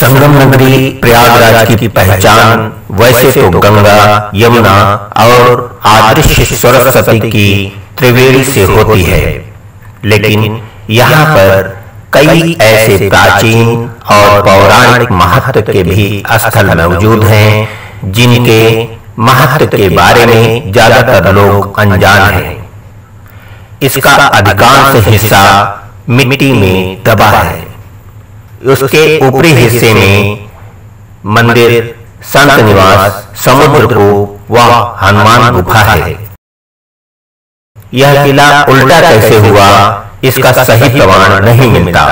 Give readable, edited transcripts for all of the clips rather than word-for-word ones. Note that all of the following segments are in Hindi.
संगम नगरी प्रयागराज की पहचान वैसे तो गंगा, यमुना और आदृश्य सरस्वती की त्रिवेणी से होती है, लेकिन यहाँ पर कई ऐसे प्राचीन और पौराणिक महत्व के भी स्थल मौजूद हैं जिनके महत्व के बारे में ज्यादातर लोग अनजान हैं। इसका अधिकांश हिस्सा मिट्टी में दबा है। उसके ऊपरी हिस्से में मंदिर, संत निवास, समुद्र को व हनुमान गुफा है। यह किला उल्टा कैसे हुआ, इसका सही प्रमाण नहीं मिलता।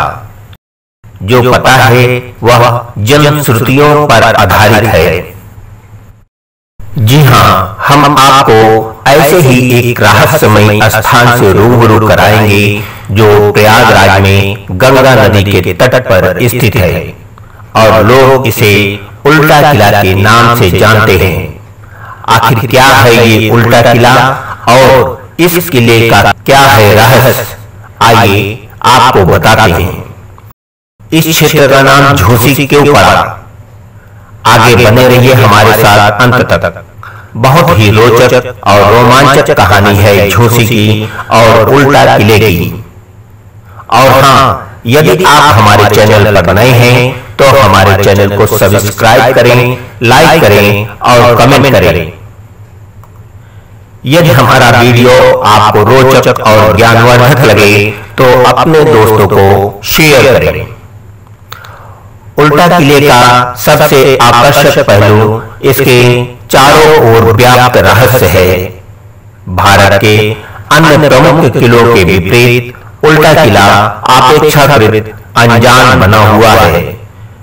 जो पता है वह जनश्रुतियों पर आधारित है। जी हाँ, हम आपको ऐसे ही एक रहस्यमय स्थान से रूबरू कराएंगे जो प्रयागराज में गंगा नदी के तट पर स्थित है और लोग इसे उल्टा किला के नाम से जानते हैं। आखिर क्या है ये उल्टा किला और इस किले का क्या है रहस्य, आइए आपको बताते हैं। इस क्षेत्र का नाम झोसी क्यों पड़ा? आगे बने रहिए हमारे साथ अंत तक। बहुत ही रोचक और रोमांचक कहानी है झोसी की और उल्टा किले की। और हाँ, यदि आप हमारे चैनल पर नए हैं तो हमारे चैनल को सब्सक्राइब करें, लाइक करें और कमेंट करें। यदि हमारा वीडियो आपको रोचक और ज्ञानवर्धक लगे तो अपने दोस्तों को शेयर करें। उल्टा किले का सबसे आकर्षक पहलू इसके चारों ओर व्याप्त रहस्य है। भारत के अन्य प्रमुख किलों के विपरीत उल्टा किला अपेक्षाकृत अनजान बना हुआ है,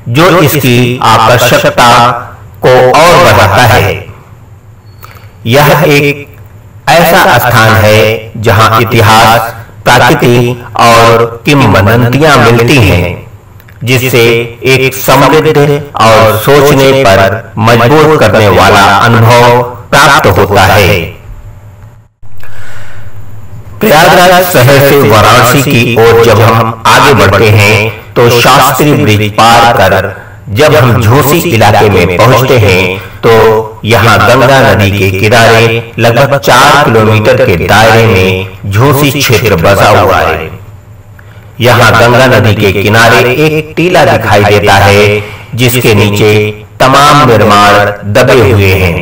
जो इसकी आकर्षकता को और बढ़ाता है। यह एक ऐसा स्थान है जहां इतिहास, प्रकृति और किंवदंतियां मिलती हैं, जिससे एक समृद्ध और सोचने पर मजबूर करने वाला अनुभव प्राप्त होता है। प्रयागराज शहर से वाराणसी की ओर जब हम आगे बढ़ते हैं तो शास्त्री ब्रिज पार कर जब हम झोसी इलाके में पहुंचते हैं तो यहाँ गंगा नदी के किनारे लगभग 4 किलोमीटर के दायरे में झोसी क्षेत्र बसा हुआ है। यहाँ गंगा नदी के किनारे एक टीला दिखाई देता है जिसके नीचे तमाम निर्माण दबे हुए हैं।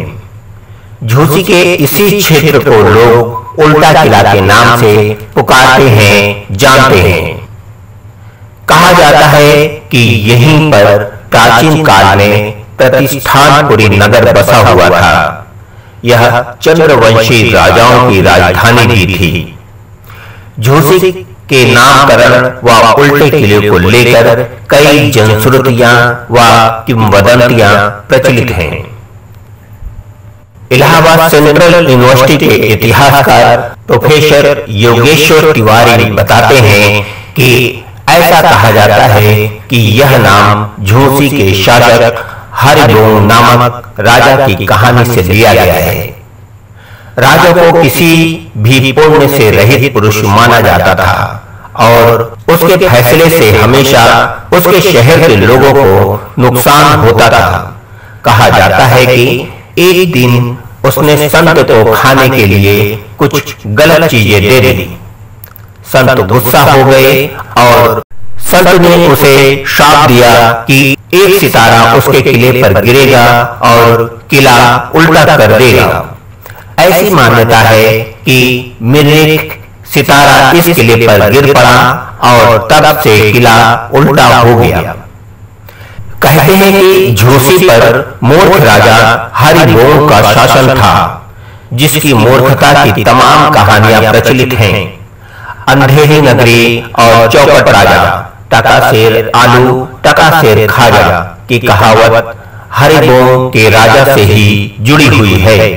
झोसी के इसी क्षेत्र को लोग उल्टा किला के नाम से पुकारते हैं, जानते हैं। कहा जाता है कि यहीं पर प्राचीन काल में प्रतिष्ठानपुरी नगर बसा हुआ था। यह चंद्रवंशी राजाओं की राजधानी भी थी। झोसी के नामकरण व उल्टे किले को लेकर कई जनश्रुतियां व किंवदंतियां प्रचलित हैं। इलाहाबाद सेंट्रल यूनिवर्सिटी के इतिहासकार प्रोफेसर योगेश्वर तिवारी बताते हैं कि ऐसा कहा जाता है कि यह नाम झोसी के शासक हरिबोम नामक राजा की कहानी से लिया गया है। राजा को किसी भी पुण्य से रहित पुरुष माना जाता था और उसके फैसले से हमेशा उसके शहर के लोगों को नुकसान होता था। कहा जाता है कि एक दिन उसने संत को खाने के लिए कुछ गलत चीजें दे दी। संत गुस्सा हो गए और संत ने उसे श्राप दिया कि एक सितारा उसके किले पर गिरेगा और किला उल्टा कर देगा। ऐसी मान्यता है कि मिर्रेख सितारा इस किले पर गिर पड़ा और तब से किला उल्टा हो गया। कहते हैं कि झोसी पर मूर्ख राजा हरिबोम का शासन था, जिसकी मूर्खता की तमाम कहानियां प्रचलित हैं। अंधेरी नगरी और चौपट राजा, टकाशेर आलू टकाशेर खाजा की कहावत हरिबोम के राजा से ही जुड़ी हुई है।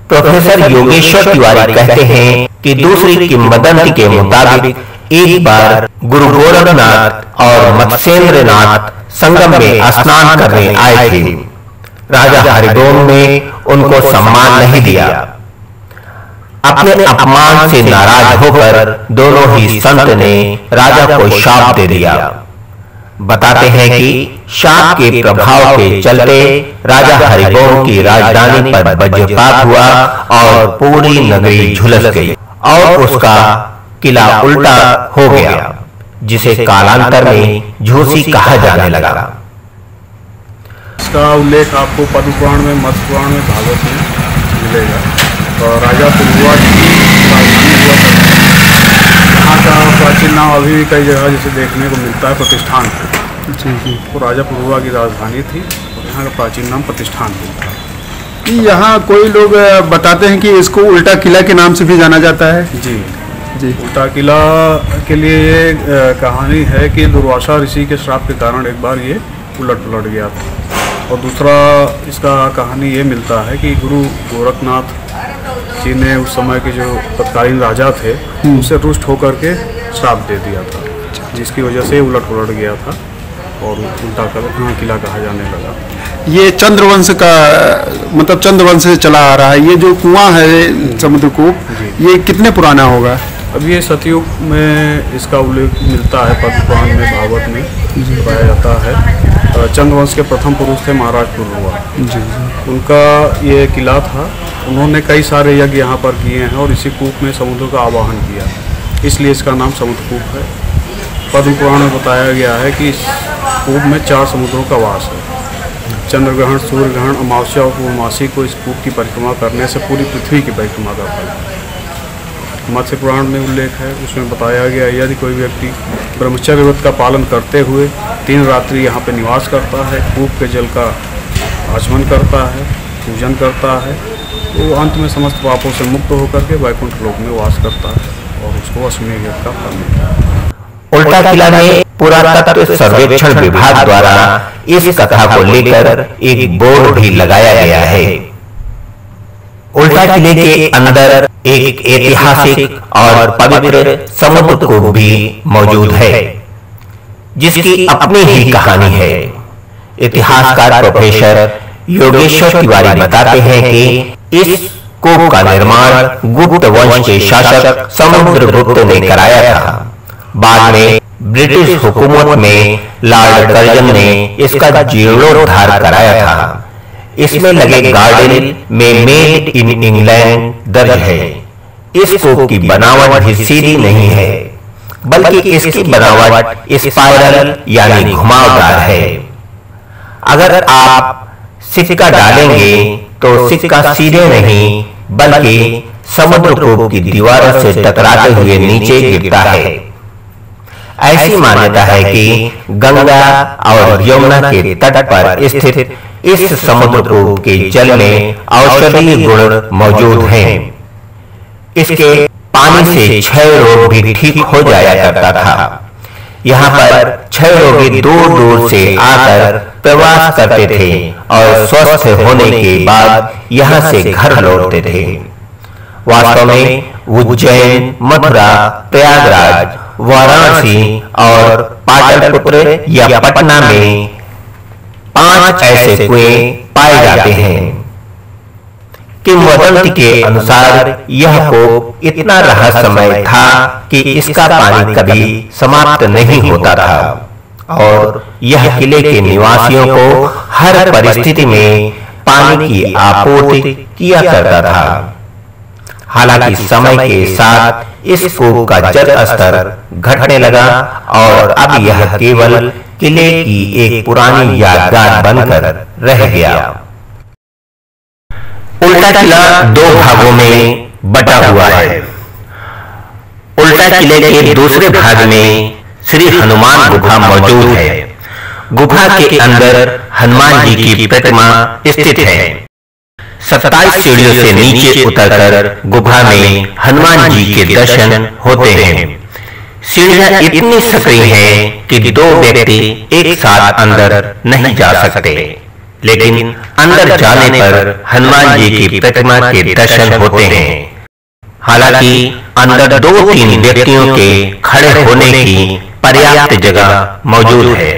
प्रोफेसर योगेश्वर तिवारी कहते हैं कि दूसरी किंवदंती के मुताबिक एक बार गुरु गोरखनाथ और मत्स्येंद्रनाथ संगम में स्नान करने आए थे। राजा हरिबोम ने उनको सम्मान नहीं दिया। अपने अपमान से नाराज होकर दोनों ही संत ने राजा को शाप दे दिया। बताते हैं कि शाप के प्रभाव के चलते राजा हरिगोम की राजधानी पर वज्रपात हुआ और पूरी नगरी झुलस गई और उसका किला उल्टा हो गया, जिसे कालांतर में झूसी कहा जाने लगा। इसका उल्लेख आपको पद्म पुराण में, मत्स्य पुराण में, भागवत में मिलेगा। तो राजा पुरुवा की राजधानी हुआ करती है। यहाँ का प्राचीन नाम अभी भी कई जगह जैसे देखने को मिलता है प्रतिष्ठान। जी। तो राजा पुरुवा की राजधानी थी और यहाँ का प्राचीन नाम प्रतिष्ठान था। यहाँ कोई लोग बताते हैं कि इसको उल्टा किला के नाम से भी जाना जाता है। जी। उल्टा किला के लिए ये कहानी है कि दुर्वासा ऋषि के श्राप के कारण एक बार ये उलट पुलट गया था। और दूसरा इसका कहानी ये मिलता है कि गुरु गोरखनाथ जी ने उस समय के जो तत्कालीन राजा थे उनसे रुष्ट होकर के श्राप दे दिया था, जिसकी वजह से उलट पुलट गया था और उल्टा किला कहा जाने लगा। ये चंद्रवंश का मतलब चंद्रवंश से चला आ रहा है। ये जो कुआं है समुद्रकूप, ये कितने पुराना होगा? अब ये सतयुग में इसका उल्लेख मिलता है, पद्म पुराण में, भागवत में बताया जाता है। चंद्रवंश के प्रथम पुरुष थे महाराज पुरुवा। उनका ये किला था। उन्होंने कई सारे यज्ञ यहाँ पर किए हैं और इसी कूप में समुद्र का आवाहन किया, इसलिए इसका नाम समुद्रकूप है। पद्म पुराण में बताया गया है कि इस कूप में 4 समुद्रों का वास है। चंद्र ग्रहण, सूर्य ग्रहण, अमावस्या और पूर्णमासी को इस कूप की परिक्रमा करने से पूरी पृथ्वी की परिक्रमा का फल है। मत्स्य पुराण में उल्लेख है, उसमें बताया गया यदि कोई व्यक्ति ब्रह्मचर्य व्रत का पालन करते हुए 3 रात्रि यहाँ पे निवास करता है, कूप के जल का आचमन करता है, पूजन करता है, तो अंत में समस्त पापों से मुक्त होकर के वैकुंठ लोक में वास करता है और उसको अश्वमेध यज्ञ का फल मिलता है। उल्टा किला में पुरातत्व सर्वेक्षण विभाग द्वारा इस कथा को लेकर एक बोर्ड भी लगाया गया है। उल्टा किले के अंदर एक ऐतिहासिक और पवित्र समुद्रकूप भी मौजूद है, जिसकी अपनी ही कहानी है। इतिहासकार प्रोफेसर योगेश्वर तिवारी बताते हैं कि इस कूप का निर्माण गुप्त वंश के शासक समुद्रगुप्त ने कराया था। बाद में ब्रिटिश हुकूमत में लॉर्ड कर्जन ने इसका जीर्णोद्धार कराया था। इसमें लगे गार्डन में मेड इन इंग्लैंड दर्ज है। इस कूप की बनावट भी सीधी नहीं है, बल्कि इसकी बनावट स्पाइरल यानी घुमावदार है। अगर आप सिक्का डालेंगे तो सिक्का सीधे नहीं बल्कि समुद्रकूप की दीवारों से टकराते हुए नीचे गिरता है। ऐसी मान्यता है कि गंगा और यमुना के तट पर स्थित इस समुद्रकूप के जल में औषधीय गुण मौजूद हैं। इसके पानी से क्षय रोग भी ठीक हो जाया करता था। यहाँ पर क्षय रोगी दूर दूर से आकर प्रवास करते थे और स्वस्थ होने के बाद यहाँ से घर लौटते थे। वास्तव में उज्जैन, मथुरा, प्रयागराज, वाराणसी और पाटलिपुत्र या पटना में 5 ऐसे कुएं पाए जाते हैं। किंवदंती के अनुसार यह कूप इतना रहस्यमय था कि इसका पानी कभी समाप्त नहीं होता था और यह किले के निवासियों को हर परिस्थिति में पानी की आपूर्ति किया करता था। हालांकि समय के साथ इस कूप का जल स्तर घटने लगा और अब यह केवल किले की एक पुरानी यादगार बनकर रह गया। उल्टा किला 2 भागों में बटा हुआ है। उल्टा किले के दूसरे भाग में श्री हनुमान गुफा मौजूद है। गुफा के अंदर हनुमान जी की प्रतिमा स्थित है। 27 सीढ़ियों से नीचे उतरकर गुफा में हनुमान जी के दर्शन होते हैं। सीढ़ियां इतनी सक्रिय हैं कि 2 व्यक्ति एक साथ अंदर नहीं जा सकते, लेकिन अंदर जाने पर हनुमान जी की प्रतिमा के दर्शन होते हैं। हालांकि अंदर 2-3 व्यक्तियों के खड़े होने की पर्याप्त जगह मौजूद है।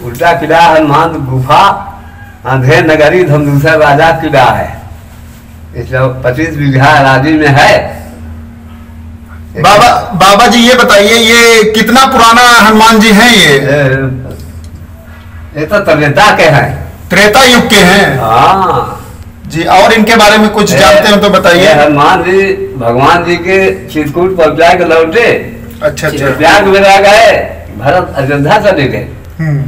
उल्टा किला हनुमान गुफा अंधेर नगरी धमदूसर राजा किला है। इसलिए 25 बीघा आबादी में है। बाबा जी ये बताइए, ये कितना पुराना हनुमान जी हैं? ये तो त्रेता के हैं, त्रेता युग के हैं। हाँ जी, और इनके बारे में कुछ जानते हो तो बताइए। हनुमान जी भगवान जी के चित्रकूट पर जाके लौटे। अच्छा। प्रयाग में रह गए, भरत अयोध्या चले गए,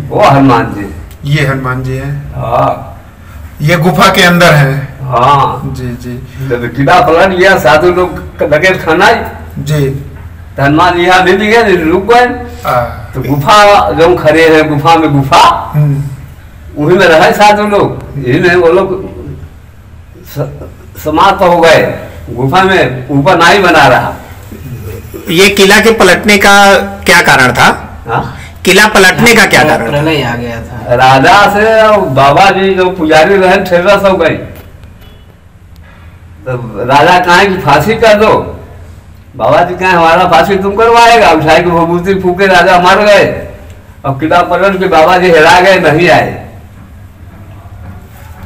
वो हनुमान जी। ये हनुमान जी हैं। हाँ, ये गुफा के अंदर है। हाँ जी जी। जब किला पलट गया, साधु लोग लगे खाना जी, तो हनुमान जी यहाँ मिल गए, रुक गए। तो गुफा जो खड़े हैं, गुफा में गुफा वही में रहे साधु लोग। यही नहीं, वो लोग समाप्त हो गए गुफा में, ऊपर नाई बना रहा। ये किला के पलटने का क्या कारण था? किला पलटने का क्या कारण? प्रलय आ गया था। राजा से बाबा जी जो पुजारी रहे ठेरस हो गई, तो राजा कहा कि फांसी कर दो। बाबा जी कहे हमारा फांसी तुम करवाएगा? उठाई की भभूति फूके राजा मर गए, और किला पलट के बाबा जी हेरा गए, नहीं आए।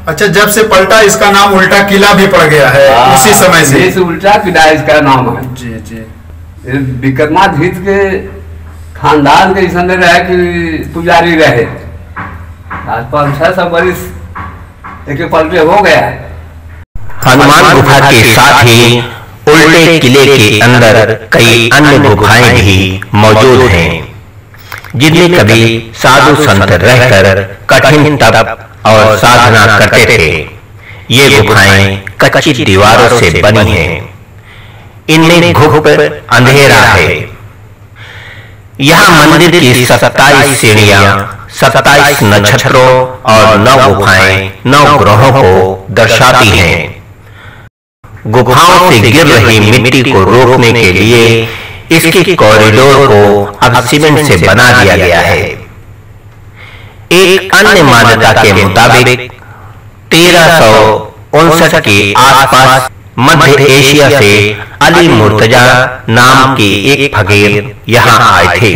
अच्छा, जब से पलटा इसका नाम उल्टा किला भी पड़ गया है। उसी समय से उल्टा किला इसका नाम है। जी जी। विक्रमादित्य के खानदान के ऐसा रहे कि पुजारी रहे, आज 500 वर्ष एक पलटे हो गया। हनुमान गुफा के साथ ही उल्टे किले के अंदर कई अन्य गुफाएं भी मौजूद हैं, जिनमें कभी साधु संत रहकर कठिन तप और साधना करते थे। ये गुफाएं कच्ची दीवारों से बनी हैं। इनमें घुप अंधेरा है। यहाँ मंदिर की 27 सीढ़ियां, 27 नक्षत्रों और 9 गुफाएं 9 ग्रहों को दर्शाती हैं। गुफाओं से गिर रही मिट्टी को रोकने के लिए इसके कॉरिडोर को अब सीमेंट से बना दिया गया है। एक अन्य मान्यता के मुताबिक 1359 के आसपास मध्य एशिया से अली मुर्तजा नाम के एक फकीर यहाँ आए थे।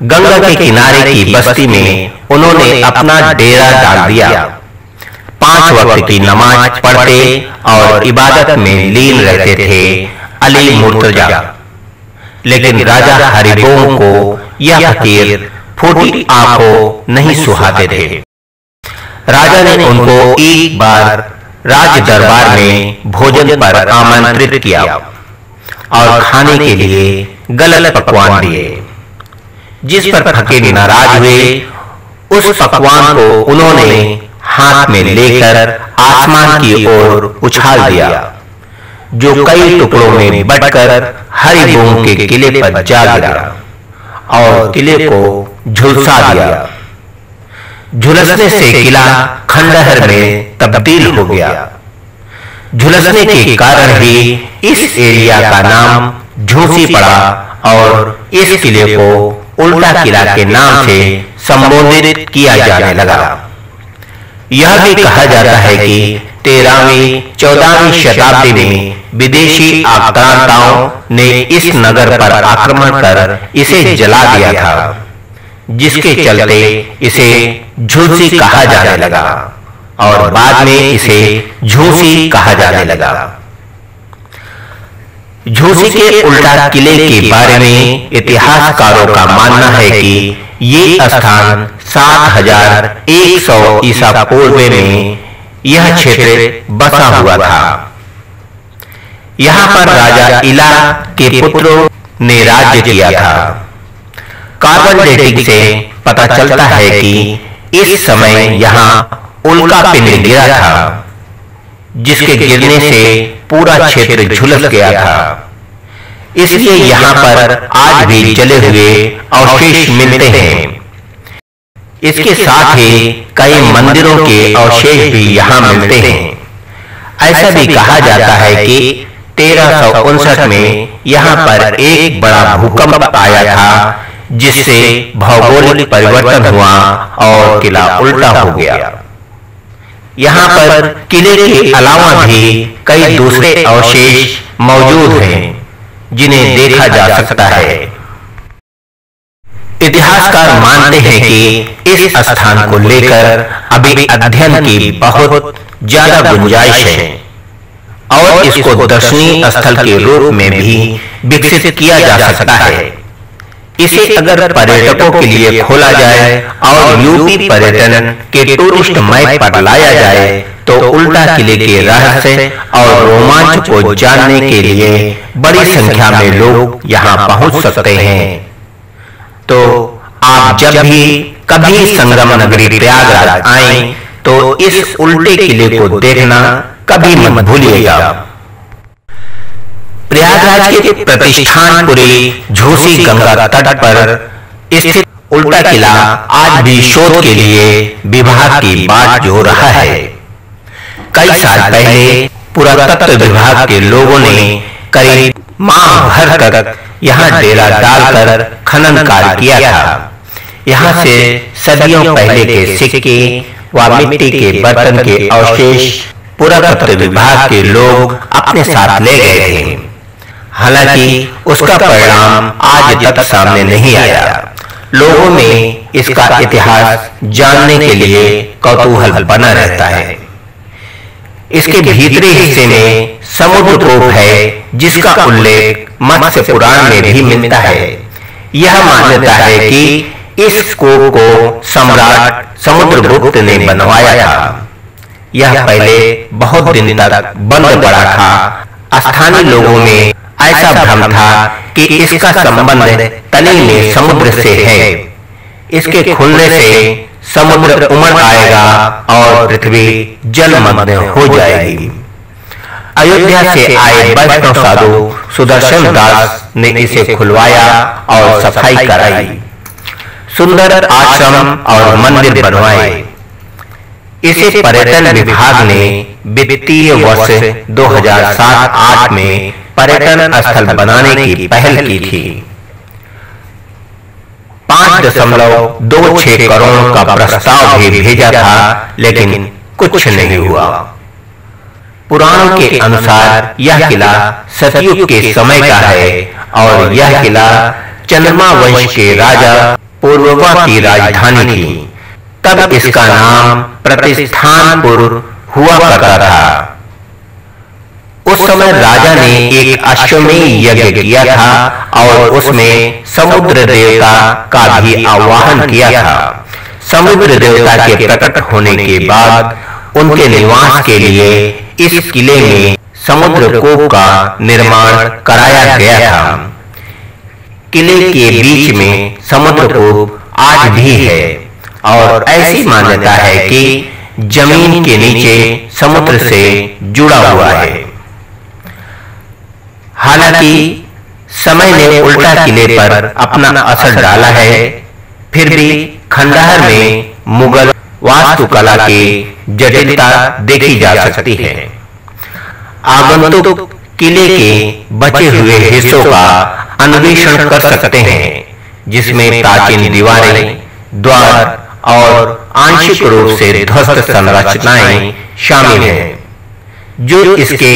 गंगा के किनारे की बस्ती में उन्होंने अपना डेरा डाल दिया। 5 वक्त की नमाज पढ़ते और इबादत में लीन रहते थे अली मुर्तजा। लेकिन राजा हरिगोम को यह फकीर फूटी आंखों नहीं सुहाते थे। राजा ने उनको एक बार राज दरबार में भोजन पर आमंत्रित किया और खाने के लिए गलत पकवान दिए, जिस पर फकीर नाराज हुए। उस पकवान को उन्होंने हाथ में लेकर आसमान की ओर उछाल दिया, जो कई टुकड़ों में बंटकर हरिगोम के किले पर जा गिरा और किले को झुलसा दिया। झुलसने से किला खंडहर में तब्दील हो गया। झुलसने के कारण ही इस एरिया का नाम झूसी पड़ा और इस किले को उल्टा किला के नाम से संबोधित किया जाने लगा। यह भी कहा जाता है कि 13वीं 14वीं शताब्दी में विदेशी आक्रांताओं ने इस नगर पर आक्रमण कर इसे जला दिया था, जिसके चलते इसे झूसी कहा जाने लगा और बाद में इसे झूसी कहा जाने लगा। झूसी के उल्टा किले के बारे में इतिहासकारों का मानना है कि ये स्थान 7100 ईसा पूर्व में यह क्षेत्र बसा हुआ था। यहाँ पर राजा इला के पुत्रों ने राज्य किया था। कार्बन डेटिंग से पता चलता है कि इस समय यहाँ उल्का पिंड गिरा था, जिसके गिरने से पूरा क्षेत्र झुलस गया था। इसलिए यहाँ पर आज भी जले हुए अवशेष मिलते हैं। इसके साथ ही कई मंदिरों के अवशेष भी यहाँ मिलते हैं। ऐसा भी कहा जाता है कि 1359 में यहाँ पर एक बड़ा भूकंप आया था, जिससे भौगोलिक परिवर्तन हुआ और किला उल्टा हो गया। यहाँ पर किले के अलावा भी कई दूसरे अवशेष मौजूद हैं, जिन्हें देखा जा सकता है। इतिहासकार मानते हैं कि इस स्थान को लेकर अभी अध्ययन की बहुत ज्यादा गुंजाइश है और इसको दर्शनीय स्थल के रूप में भी विकसित किला जा सकता है। इसे अगर पर्यटकों के लिए खोला जाए और यूपी पर्यटन के टूरिस्ट मैप पर लाया जाए तो उल्टा किले के रहस्य और रोमांच को जानने के लिए बड़ी संख्या में लोग यहाँ पहुँच सकते हैं। तो आप जब भी कभी संगम नगरी प्रयागराज आएं तो इस उल्टे किले को देखना कभी मत भूलिएगा। प्रयागराज के प्रतिष्ठानपुरी झूसी गंगा तट पर स्थित उल्टा किला आज भी शोध के लिए विभाग की बाट जोड़ रहा है। कई साल पहले पुरातत्व विभाग के लोगों ने करीब माह भर तक यहाँ डेरा डालकर खनन कार्य किया था। यहाँ से सदियों पहले के सिक्के व मिट्टी के बर्तन के अवशेष पुरातत्व विभाग के लोग अपने साथ ले गए थे। हालांकि उसका परिणाम आज तक सामने नहीं आया। लोगों में इसका इतिहास जानने के लिए कौतूहल बना रहता है। इसके भीतरी हिस्से में समुद्रकूप है जिसका उल्लेख मत्स्य पुराण में भी मिलता है। यह मान्यता है कि इस कूप को सम्राट समुद्रगुप्त ने बनवाया था। यह पहले बहुत दिन तक बंद पड़ा था। स्थानीय लोगों में ऐसा भ्रम था कि इसका संबंध तली में समुद्र से है। इसके खुलने से समुद्र उमड़ आएगा और पृथ्वी जलमग्न हो जाएगी। अयोध्या से आए वैष्णव साधु सुदर्शन दास ने इसे खुलवाया और सफाई कराई। सुंदर आश्रम और मंदिर बनवाए। इसे पर्यटन विभाग ने वित्तीय वर्ष 2007-08 में पर्यटन स्थल बनाने की पहल की थी। 5.26 करोड़ का प्रस्ताव भी भेजा था, लेकिन कुछ नहीं हुआ। पुराणों के अनुसार यह किला सतयुग के समय का है और यह किला चंद्रमा वंश के राजा पूर्ववा की राजधानी थी। तब इसका नाम प्रतिष्ठानपुर हुआ करता था। उस समय राजा ने एक अश्वमेध यज्ञ किया था और उसमें समुद्र देवता का भी आवाहन किया था। समुद्र देवता के प्रकट होने के बाद उनके निवास के लिए इस किले में समुद्रकूप का निर्माण कराया गया था। किले के बीच में समुद्रकूप आज भी है और ऐसी मान्यता है कि जमीन के नीचे समुद्र से जुड़ा हुआ है। हालांकि समय ने उल्टा किले पर अपना असर डाला है, फिर भी खंडहर में मुगल वास्तुकला की जटिलता देखी जा सकती है। आगंतुक किले के बचे हुए हिस्सों का अन्वेषण कर सकते हैं, जिसमें प्राचीन दीवारें, द्वार और आंशिक रूप से ध्वस्त संरचनाएं शामिल हैं, जो इसके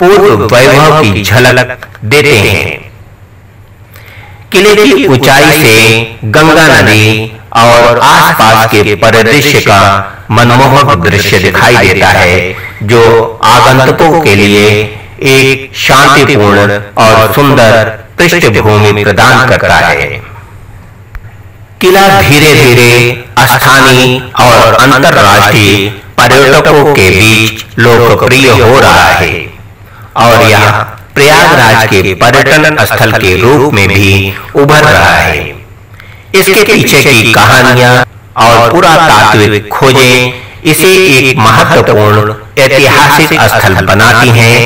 पूर्व वैभव की झलक देते हैं। किले की ऊंचाई से गंगा नदी और आसपास के परिदृश्य का मनमोहक दृश्य दिखाई देता है, जो आगंतुकों के लिए एक शांतिपूर्ण और सुंदर पृष्ठभूमि प्रदान करता है। किला धीरे धीरे स्थानीय और अंतर्राष्ट्रीय पर्यटकों के बीच लोकप्रिय हो रहा है और यह प्रयागराज के पर्यटन स्थल के रूप में भी उभर रहा है। इसके पीछे की कहानियां और पुरातात्विक खोजें इसे एक महत्वपूर्ण ऐतिहासिक स्थल बनाती हैं,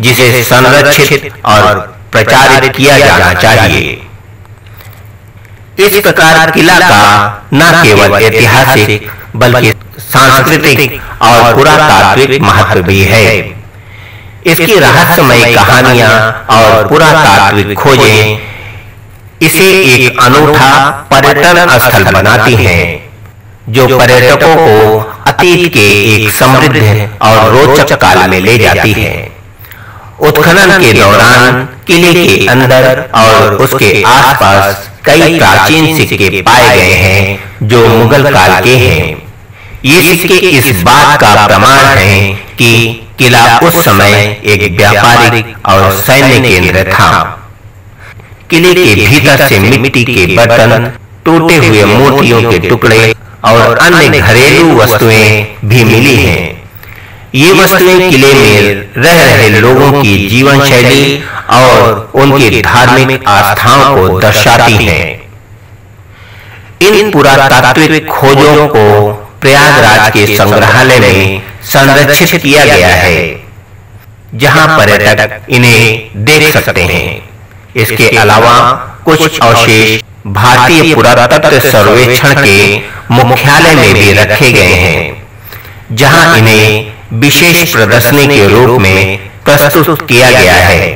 जिसे संरक्षित और प्रचारित किया जाना चाहिए। इस प्रकार किला का न केवल ऐतिहासिक बल्कि सांस्कृतिक और पुरातात्विक महत्व भी है। इसकी रहस्यमय कहानियां और पुरातात्विक खोजें इसे एक अनूठा पर्यटन स्थल बनाती हैं, जो पर्यटकों को अतीत के एक समृद्ध और रोचक काल में ले जाती है। उत्खनन के दौरान किले के अंदर और उसके आसपास कई प्राचीन सिक्के पाए गए हैं, जो मुगल काल के हैं। ये सिक्के इस बात का प्रमाण हैं कि किला उस समय एक व्यापारिक और सैन्य केंद्र था। किले के भीतर से मिट्टी के बर्तन, टूटे हुए मूर्तियों के टुकड़े और अन्य घरेलू वस्तुएं भी मिली हैं। ये वस्तुएं किले में रह रहे लोगों की जीवन शैली और उनके धार्मिक आस्थाओं को दर्शाती हैं। इन पुरातात्विक खोजों को प्रयागराज के संग्रहालय में संरक्षित किया गया है, जहां पर्यटक इन्हें देख सकते हैं। इसके अलावा कुछ अवशेष भारतीय पुरातत्व सर्वेक्षण के मुख्यालय में भी रखे गए हैं, जहां इन्हें विशेष प्रदर्शनी के रूप में प्रस्तुत किया गया है।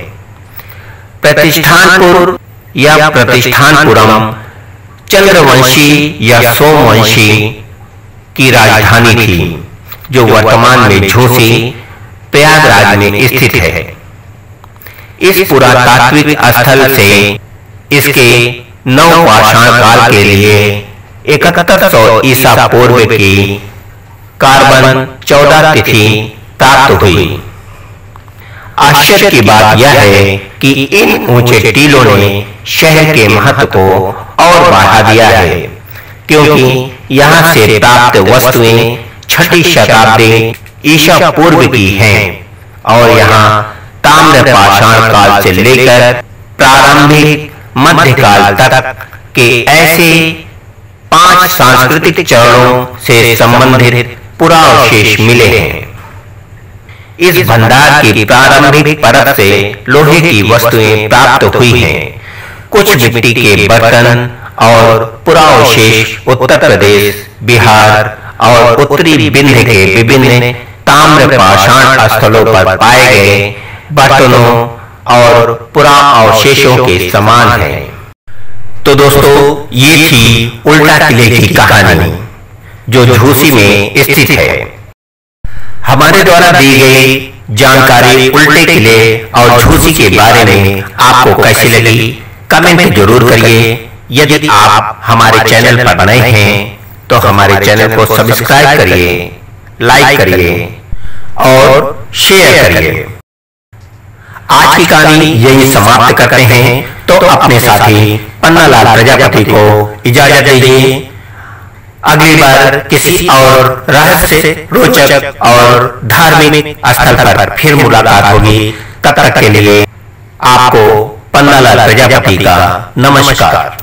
प्रतिष्ठानपुर या प्रतिष्ठानपुरम चंद्रवंशी या सोमवंशी की राजधानी थी, जो वर्तमान में झूसी प्रयागराज में स्थित है। इस पुरातात्विक स्थल से इसके नवपाषाण काल के लिए 7100 ईसा पूर्व की कार्बन 14 तिथि प्राप्त हुई। आश्चर्य की बात यह है कि इन ऊंचे टीलों ने शहर के महत्व को और बढ़ा दिया है, क्योंकि यहाँ से प्राप्त वस्तुएं 6ठी शताब्दी ईसा पूर्व की हैं और यहाँ ताम्रपाषाण काल से लेकर प्रारंभिक मध्यकाल तक के ऐसे 5 सांस्कृतिक चरणों से संबंधित पुरावशेष मिले हैं। इस भंडार की प्रारंभिक परत से लोहे की वस्तुएं प्राप्त हुई हैं। कुछ मिट्टी के बर्तन और पुरावशेष उत्तर प्रदेश, बिहार और उत्तरी विंध्य के विभिन्न ताम्रपाषाण स्थलों पर पाए गए बर्तनों और पुरावशेषों के समान है। तो दोस्तों, ये थी उल्टा किले की कहानी, जो झूसी में स्थित है। हमारे द्वारा दी गई जानकारी उल्टे किले और झूसी के बारे में आपको कैसी लगी, कमेंट जरूर करिए। यदि आप हमारे चैनल पर नए हैं तो हमारे चैनल को सब्सक्राइब करिए, लाइक करिए और शेयर करिए। आज की कहानी यही समाप्त करते हैं, तो अपने साथी पन्नालाल प्रजापति को इजाजत दीजिए। अगली बार किसी और रहस्य रोचक और धार्मिक स्थल पर फिर मुलाकात होगी। तब तक के लिए आपको पन्नालाल प्रजापति का नमस्कार।